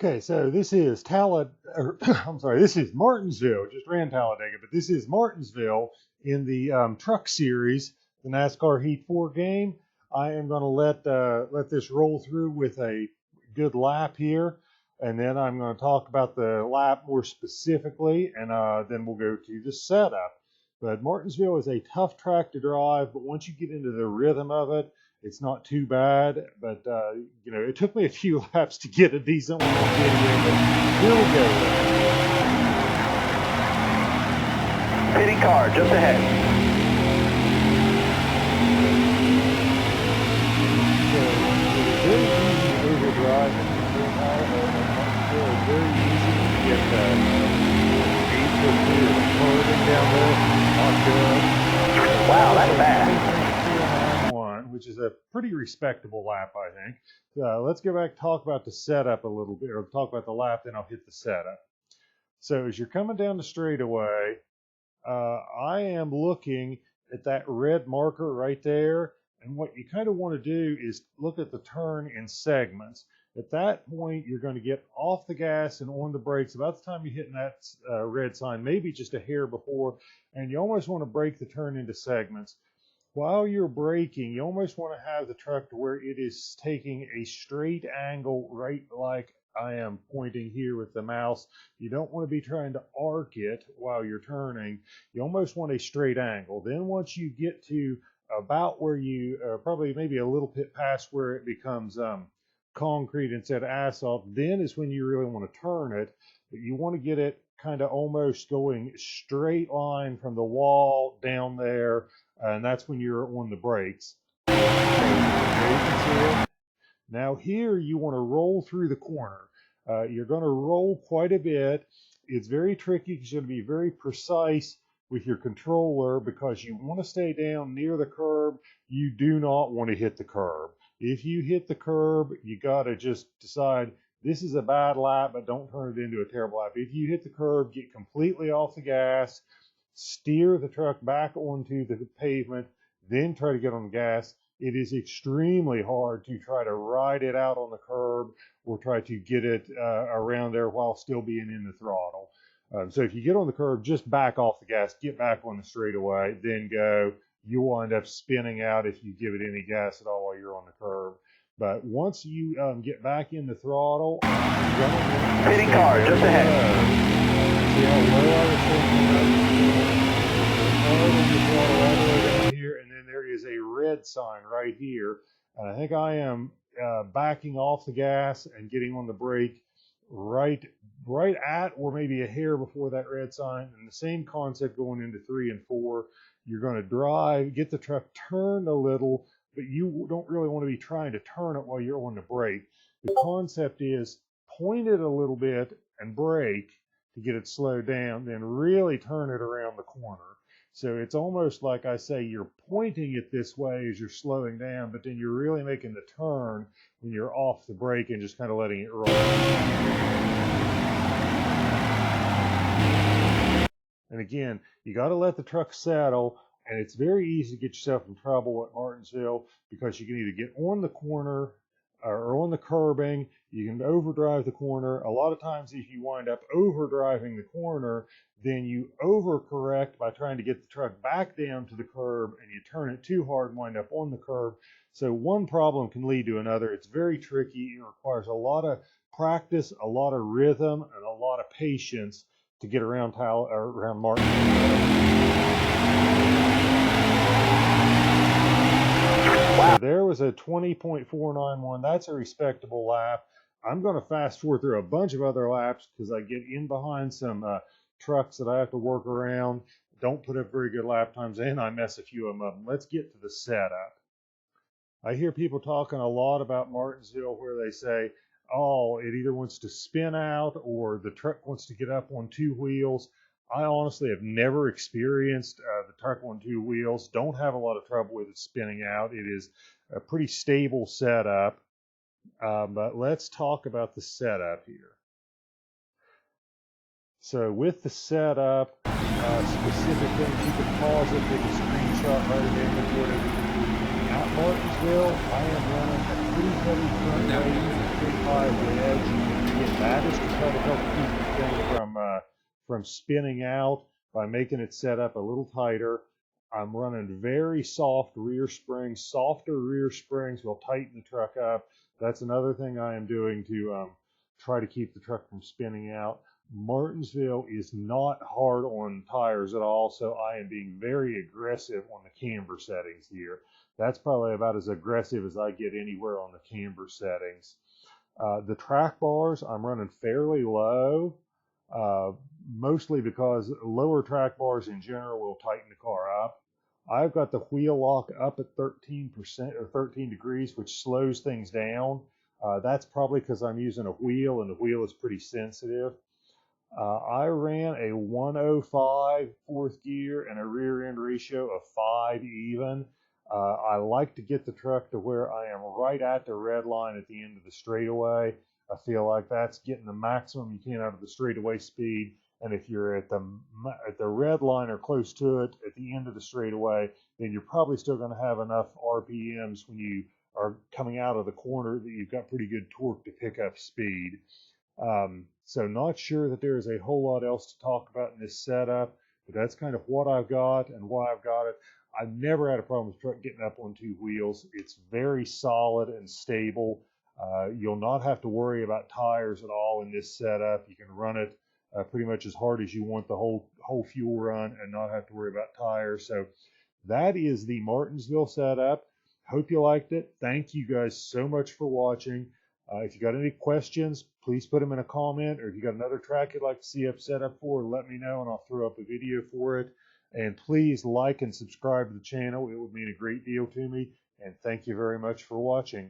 Okay, so this is I'm sorry, this is Martinsville. Just ran Talladega, but this is Martinsville in the Truck Series, the NASCAR Heat 4 game. I am going to let this roll through with a good lap here, and then I'm going to talk about the lap more specifically, and then we'll go to the setup. But Martinsville is a tough track to drive, but once you get into the rhythm of it, it's not too bad. But, it took me a few laps to get a decent one on video, but we'll go there. Pitting car just ahead. So it is very easy to overdrive in Martinsville. It's very easy to get the 8-foot curving down there. Not good. Wow, that's bad. Which is a pretty respectable lap, I think. Let's go back and talk about the setup a little bit, or talk about the lap, then I'll hit the setup. So as you're coming down the straightaway, I am looking at that red marker right there, and what you kind of want to do is look at the turn in segments. At that point, you're going to get off the gas and on the brakes about the time you're hitting that red sign, maybe just a hair before, and you almost want to break the turn into segments. While you're braking, you almost want to have the truck to where it is taking a straight angle, right like I am pointing here with the mouse. You don't want to be trying to arc it while you're turning. You almost want a straight angle. Then once you get to about where you, probably maybe a little bit past where it becomes concrete instead of asphalt, then is when you really want to turn it. But you want to get it kind of almost going straight line from the wall down there, and that's when you're on the brakes. So, there you can see it. Now here you want to roll through the corner. You're going to roll quite a bit. It's very tricky because you have to be very precise with your controller because you want to stay down near the curb. You do not want to hit the curb. If you hit the curb, you got to just decide this is a bad lap, but don't turn it into a terrible lap. If you hit the curb, get completely off the gas, steer the truck back onto the pavement, then try to get on the gas. It is extremely hard to try to ride it out on the curb or try to get it around there while still being in the throttle. So if you get on the curb, just back off the gas, get back on the straightaway, then go. You'll wind up spinning out if you give it any gas at all while you're on the curb. But once you get back in the throttle, pitting car just ahead. See how low I was taking all the way down here, and then there is a red sign right here. And I think I am backing off the gas and getting on the brake right at or maybe a hair before that red sign. And the same concept going into 3 and 4. You're going to drive, get the truck turned a little, but you don't really want to be trying to turn it while you're on the brake. The concept is point it a little bit and brake to get it slowed down, then really turn it around the corner. So it's almost like I say you're pointing it this way as you're slowing down, but then you're really making the turn when you're off the brake and just kind of letting it roll. And again, you got to let the truck settle, and it's very easy to get yourself in trouble at Martinsville because you can either get on the corner or on the curbing, you can overdrive the corner. A lot of times if you wind up overdriving the corner, then you overcorrect by trying to get the truck back down to the curb, and you turn it too hard and wind up on the curb. So one problem can lead to another. It's very tricky. It requires a lot of practice, a lot of rhythm, and a lot of patience to get around Martinsville. Wow. So there was a 20.491. That's a respectable lap. I'm going to fast forward through a bunch of other laps because I get in behind some trucks that I have to work around. Don't put up very good lap times, and I mess a few of them up. Let's get to the setup. I hear people talking a lot about Martinsville where they say, oh, it either wants to spin out or the truck wants to get up on 2 wheels. I honestly have never experienced the truck on 2 wheels. Don't have a lot of trouble with it spinning out. It is a pretty stable setup. But let's talk about the setup here. So with the setup, specific things, you can pause it, take a screenshot, write it in, record it. At Martinsville, I am running a pretty heavy front weight, pretty high wedge. That is to try to help keep the thing from spinning out by making it set up a little tighter. I'm running very soft rear springs. Softer rear springs will tighten the truck up. That's another thing I am doing to try to keep the truck from spinning out. Martinsville is not hard on tires at all, so I am being very aggressive on the camber settings here. That's probably about as aggressive as I get anywhere on the camber settings. The track bars, I'm running fairly low, mostly because lower track bars in general will tighten the car up. I've got the wheel lock up at 13% or 13 degrees, which slows things down. That's probably because I'm using a wheel, and the wheel is pretty sensitive. I ran a 105 fourth gear and a rear end ratio of 5 even. I like to get the truck to where I am right at the red line at the end of the straightaway. I feel like that's getting the maximum you can out of the straightaway speed. And if you're at the red line or close to it at the end of the straightaway, then you're probably still going to have enough RPMs when you are coming out of the corner that you've got pretty good torque to pick up speed. So not sure that there is a whole lot else to talk about in this setup, but that's kind of what I've got and why I've got it. I've never had a problem with the truck getting up on two wheels. It's very solid and stable. You'll not have to worry about tires at all in this setup. You can run it pretty much as hard as you want the whole fuel run and not have to worry about tires. So that is the Martinsville setup. Hope you liked it. Thank you guys so much for watching. If you got any questions, please put them in a comment, or if you got another track you'd like to see up set up for, let me know and I'll throw up a video for it. And please like and subscribe to the channel. It would mean a great deal to me. And thank you very much for watching.